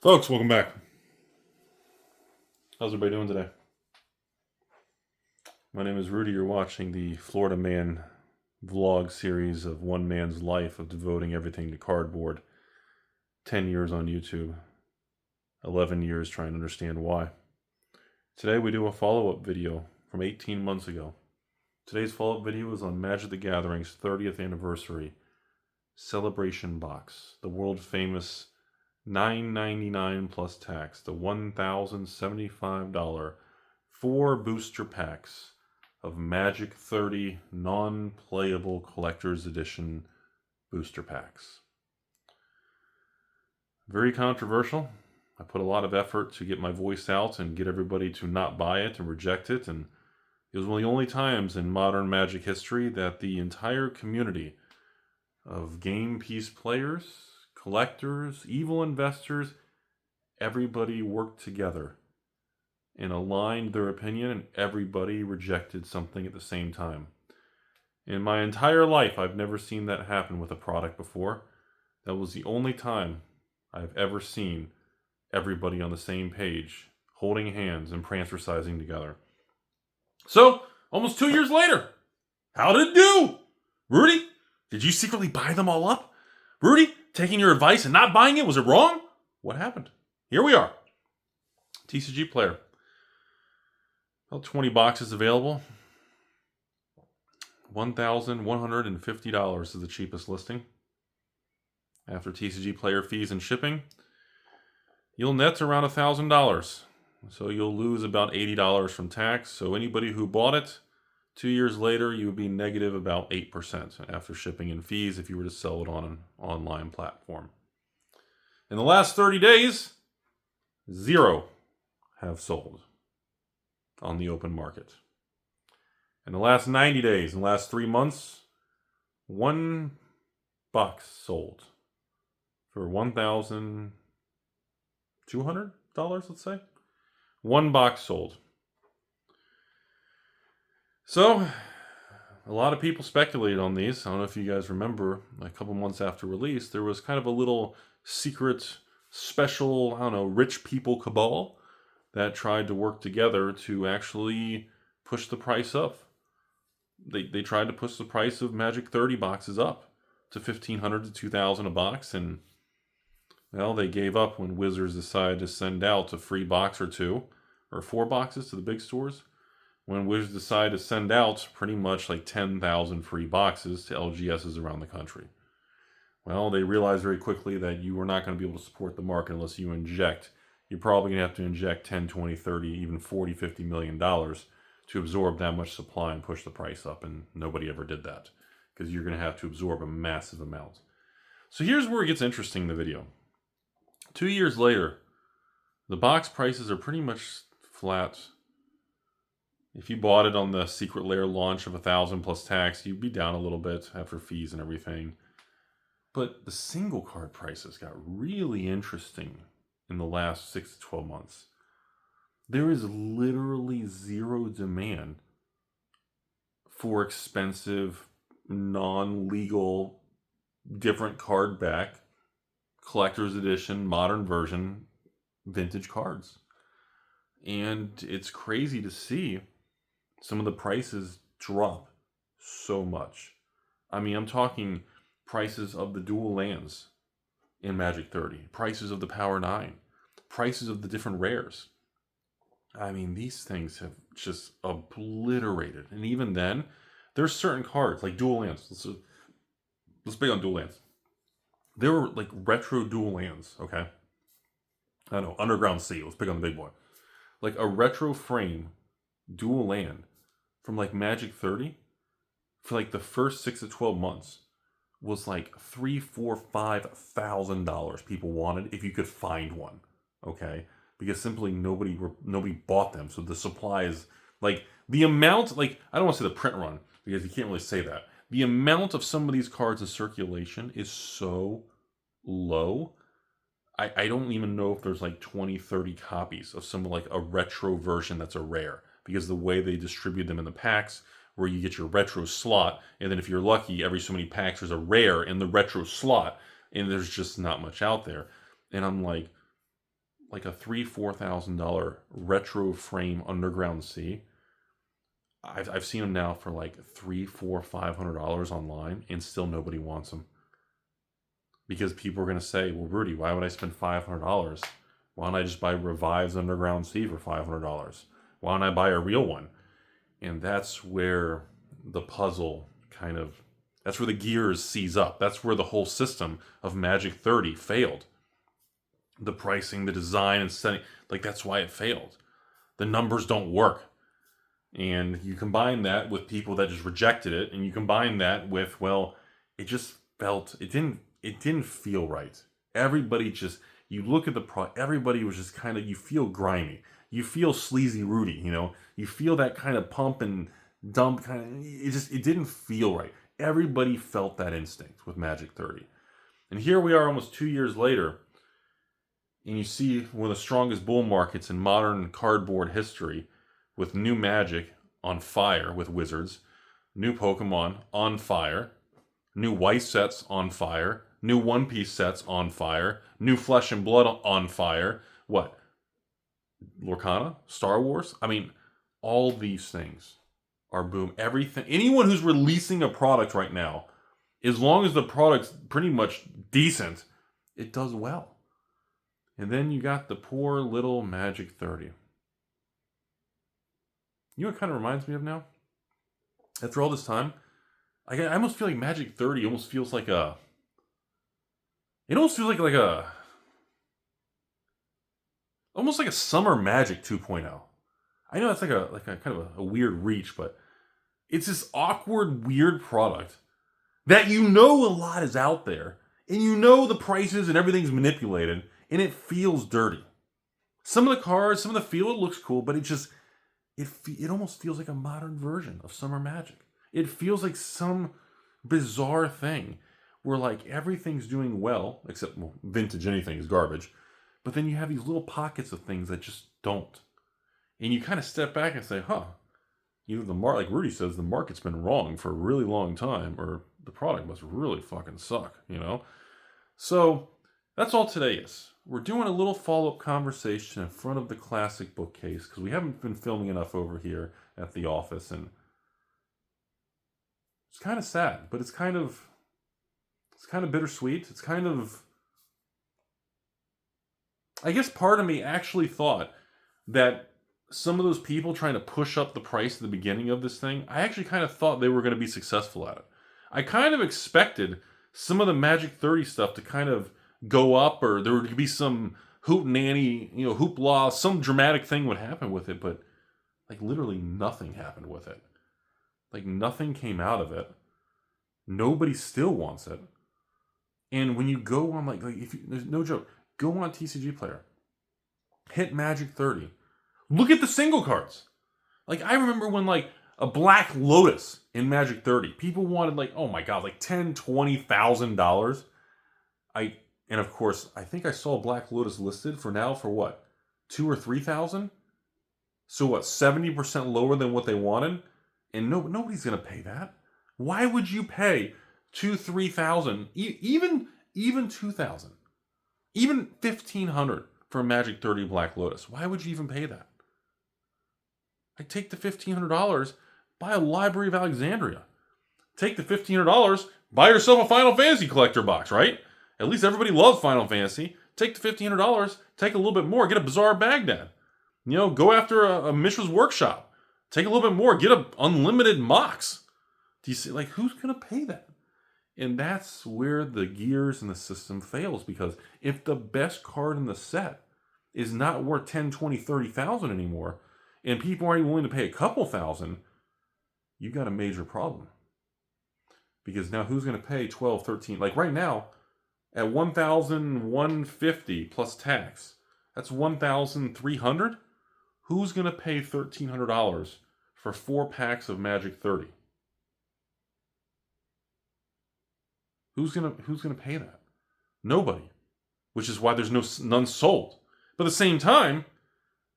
Folks, welcome back. How's everybody doing today? My name is Rudy. You're watching the Florida Man vlog series of one man's life of devoting everything to cardboard. 10 years on YouTube. 11 years trying to understand why. Today we do a follow-up video from 18 months ago. Today's follow-up video is on Magic the Gathering's 30th anniversary celebration box. The world famous $9.99 plus tax, the $1,075 4 booster packs of Magic 30 non-playable collector's edition booster packs. Very controversial. I put a lot of effort to get my voice out and get everybody to not buy it and reject it, and it was one of the only times in modern Magic history that the entire community of game piece players, collectors, evil investors, everybody worked together and aligned their opinion, and everybody rejected something at the same time. In my entire life, I've never seen that happen with a product before. That was the only time I've ever seen everybody on the same page, holding hands and prancercising together. So, almost 2 years later, how did it do? Rudy, did you secretly buy them all up? Rudy, taking your advice and not buying it, was it wrong? What happened? Here we are. TCG Player. About 20 boxes available. $1,150 is the cheapest listing. After TCG Player fees and shipping, you'll net around $1,000. So you'll lose about $80 from tax. So anybody who bought it 2 years later, you would be negative about 8% after shipping and fees if you were to sell it on an online platform. In the last 30 days, 0 have sold on the open market. In the last 90 days, in the last 3 months, 1 box sold for $1,200, let's say. 1 box sold. So, a lot of people speculated on these. I don't know if you guys remember, a couple months after release, there was kind of a little secret, special, rich people cabal that tried to work together to actually push the price up. They tried to push the price of Magic 30 boxes up to $1,500 to $2,000 a box, and well, they gave up when Wizards decided to send out a free box or 2, or 4 boxes to the big stores. When Wizards decided to send out pretty much like 10,000 free boxes to LGSs around the country. Well, they realized very quickly that you were not going to be able to support the market unless you inject. You're probably going to have to inject 10, 20, 30, even 40, $50 million to absorb that much supply and push the price up, and nobody ever did that because you're going to have to absorb a massive amount. So here's where it gets interesting in the video. 2 years later, the box prices are pretty much flat. If you bought it on the Secret Lair launch of $1,000 plus tax, you'd be down a little bit after fees and everything. But the single card prices got really interesting in the last 6 to 12 months. There is literally 0 demand for expensive, non-legal, different card back, collector's edition, modern version, vintage cards. And it's crazy to see some of the prices drop so much. I mean, I'm talking prices of the dual lands in Magic 30, prices of the Power 9, prices of the different rares. I mean, these things have just obliterated. And even then, there's certain cards, like dual lands. Let's big on dual lands. There were like retro dual lands, okay? I don't know, Underground Sea, let's pick on the big boy. Like a retro frame dual land from like Magic 30 for like the first 6 to 12 months was like $3,000, $4,000, $5,000 people wanted if you could find one, okay? Because simply nobody bought them. So the supply is like the amount, like I don't want to say the print run because you can't really say that. The amount of some of these cards in circulation is so low. I don't even know if there's like 20, 30 copies of some like a retro version that's a rare, because the way they distribute them in the packs, where you get your retro slot, and then if you're lucky, every so many packs there's a rare in the retro slot, and there's just not much out there. And I'm like, like a $3,000-$4,000 retro frame underground C. I've seen them now for like $300, $400, $500 online, and still nobody wants them. Because people are going to say, well, Rudy, why would I spend $500? Why don't I just buy Revive's underground C for $500? Why don't I buy a real one? And that's where the puzzle that's where the gears seize up. That's where the whole system of Magic 30 failed. The pricing, the design, and setting, that's why it failed. The numbers don't work. And you combine that with people that just rejected it, and you combine that with, well, it just felt, it didn't feel right. Everybody just, you look at the product, everybody was just you feel grimy. You feel sleazy Rudy, You feel that kind of pump and dump it didn't feel right. Everybody felt that instinct with Magic 30. And here we are almost 2 years later, and you see one of the strongest bull markets in modern cardboard history, with new Magic on fire with Wizards, new Pokemon on fire, new white sets on fire, new One Piece sets on fire, new Flesh and Blood on fire. What? Lorcana? Star Wars? I mean, all these things are boom. Everything. Anyone who's releasing a product right now, as long as the product's pretty much decent, it does well. And then you got the poor little Magic 30. You know what it kind of reminds me of now? After all this time, I almost feel like Magic 30 almost feels like a... It almost feels like a... Almost like a Summer Magic 2.0. I know that's like a kind of a weird reach, but it's this awkward, weird product that a lot is out there, and the prices and everything's manipulated, and it feels dirty. Some of the cards, some of the feel, it looks cool, but it almost feels like a modern version of Summer Magic. It feels like some bizarre thing where everything's doing well, except vintage anything is garbage, but then you have these little pockets of things that just don't. And you kind of step back and say, either like Rudy says, the market's been wrong for a really long time, or the product must really fucking suck, So that's all today is. We're doing a little follow-up conversation in front of the classic bookcase because we haven't been filming enough over here at the office, and it's kind of sad, but it's kind of bittersweet. It's kind of, I guess part of me actually thought that some of those people trying to push up the price at the beginning of this thing, I actually kind of thought they were going to be successful at it. I kind of expected some of the Magic 30 stuff to kind of go up, or there would be some hootenanny, hoopla, some dramatic thing would happen with it, but literally nothing happened with it. Nothing came out of it. Nobody still wants it. And when you go on, there's no joke, go on TCG Player, hit Magic 30, look at the single cards. I remember when a Black Lotus in Magic 30, people wanted oh my god, $10,000, $20,000. And of course, I think I saw Black Lotus listed for what, $2,000 or $3,000? So what, 70% lower than what they wanted? And nobody's gonna pay that. Why would you pay $2,000, $3,000, even $2,000, even $1,500 for a Magic 30 Black Lotus? Why would you even pay that? I take the $1,500, buy a Library of Alexandria. Take the $1,500, buy yourself a Final Fantasy collector box, right? At least everybody loves Final Fantasy. Take the $1,500, take a little bit more, get a Bazaar Baghdad. Go after a Mishra's Workshop. Take a little bit more, get a unlimited Mox. Do you see, who's going to pay that? And that's where the gears in the system fails, because if the best card in the set is not worth 10, 20, 30,000 anymore, and people aren't even willing to pay a couple thousand, you got a major problem. Because now who's going to pay 12, 13? Right now, at $1,150 plus tax, that's $1,300. Who's going to pay $1,300 for 4 packs of Magic 30? Who's gonna pay that? Nobody. Which is why there's none sold. But at the same time,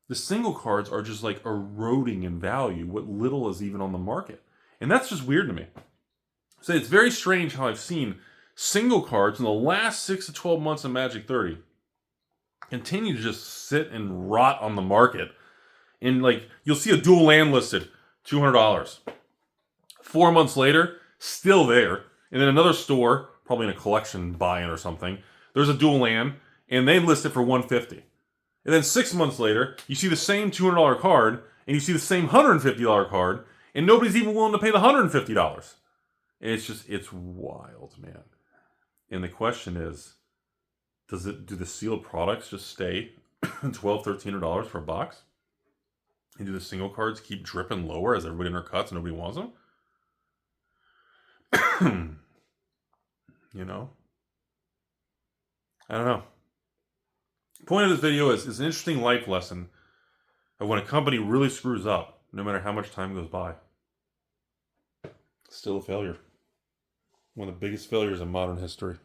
the single cards are just eroding in value what little is even on the market. And that's just weird to me. So it's very strange how I've seen single cards in the last 6 to 12 months of Magic 30 continue to just sit and rot on the market. And like, you'll see a dual land listed, $200. 4 months later, still there. And then another store, probably in a collection buy-in or something, there's a dual land, and they list it for $150. And then 6 months later, you see the same $200 card, and you see the same $150 card, and nobody's even willing to pay the $150. And it's wild, man. And the question is, do the sealed products just stay $1,200, $1,300 for a box? And do the single cards keep dripping lower as everybody undercuts and nobody wants them? You know? I don't know. The point of this video is an interesting life lesson of when a company really screws up, no matter how much time goes by. It's still a failure. One of the biggest failures in modern history.